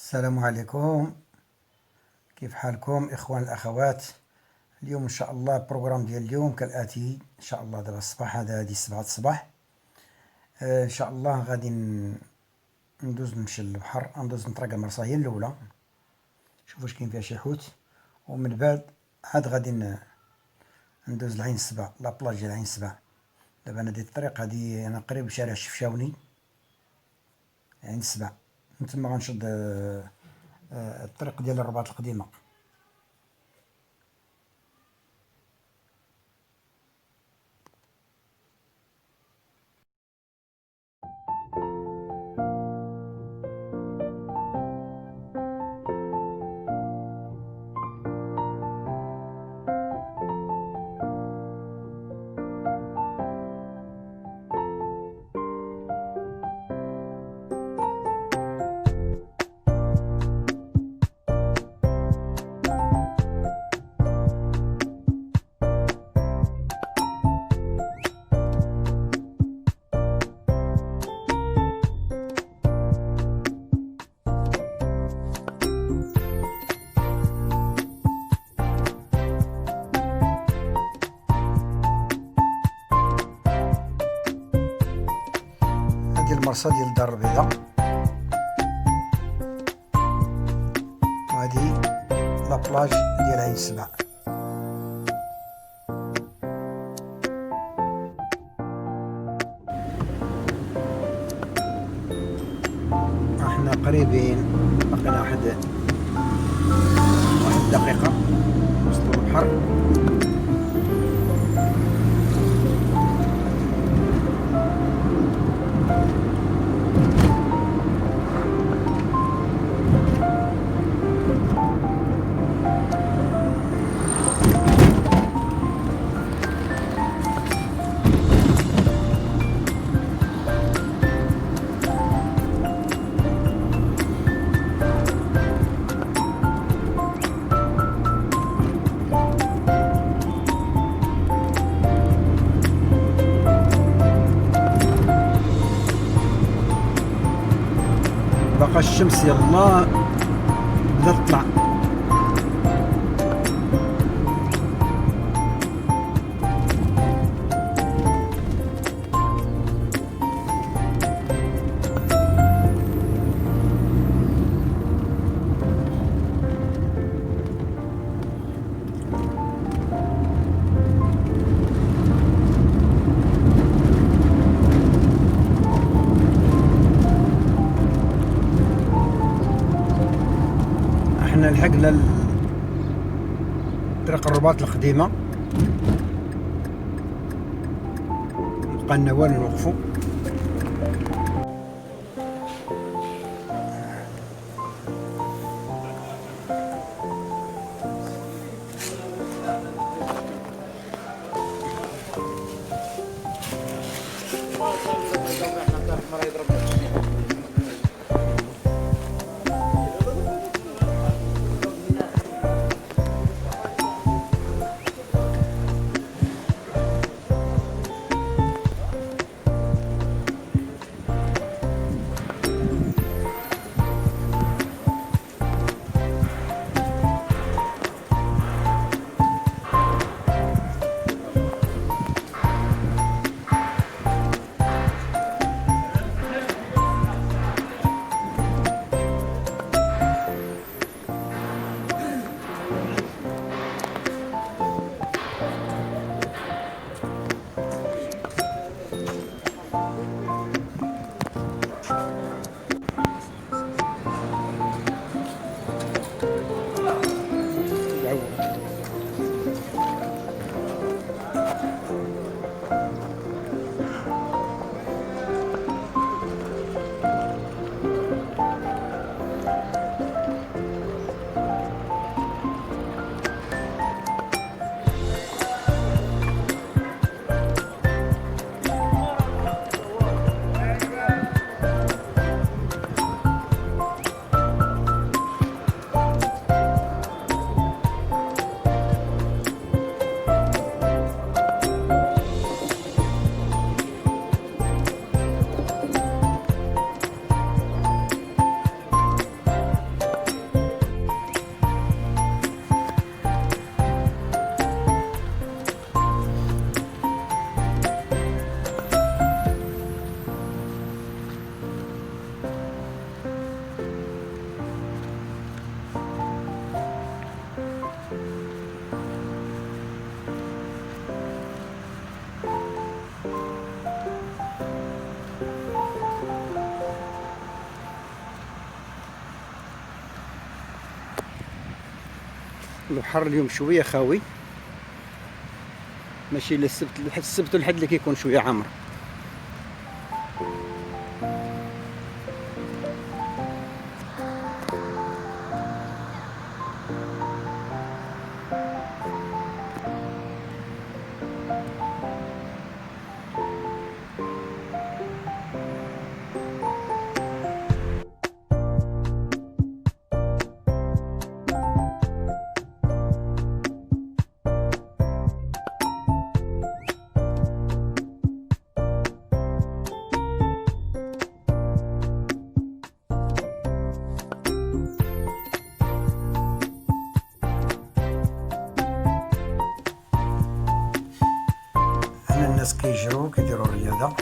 السلام عليكم. كيف حالكم اخوان الاخوات؟ اليوم ان شاء الله البروغرام ديال اليوم كالاتي. ان شاء الله دابا الصباح هذه 7 الصباح. ان شاء الله غادي ندوز نمشي للبحر، ندوز نطرق المرسى هي الاولى، نشوف واش كاين فيها شي حوت، ومن بعد عاد غادي ندوز لعين السبع، لابلاج ديال عين السبع. دابا انا ديت الطريق هذه، انا قريب شارع الشفشاوني عين السبع، من تما غنشد الطريق ديال الرباط القديمه. هذه المرسى ديال الدارالبيضاء، وهذه لابلاج ديال عين السبع. احنا قريبين، بقينا واحد دقيقة وصلوا البحر. بقى الشمس يلا بدات تطلع. احنا لحقنا طريق الرباط القديمة، مبقالنا والو نوقفو. البحر اليوم شويه خاوي، ماشي السبت والحد اللي كيكون شويه عامر. الناس كيجرو كيديروا الرياضة.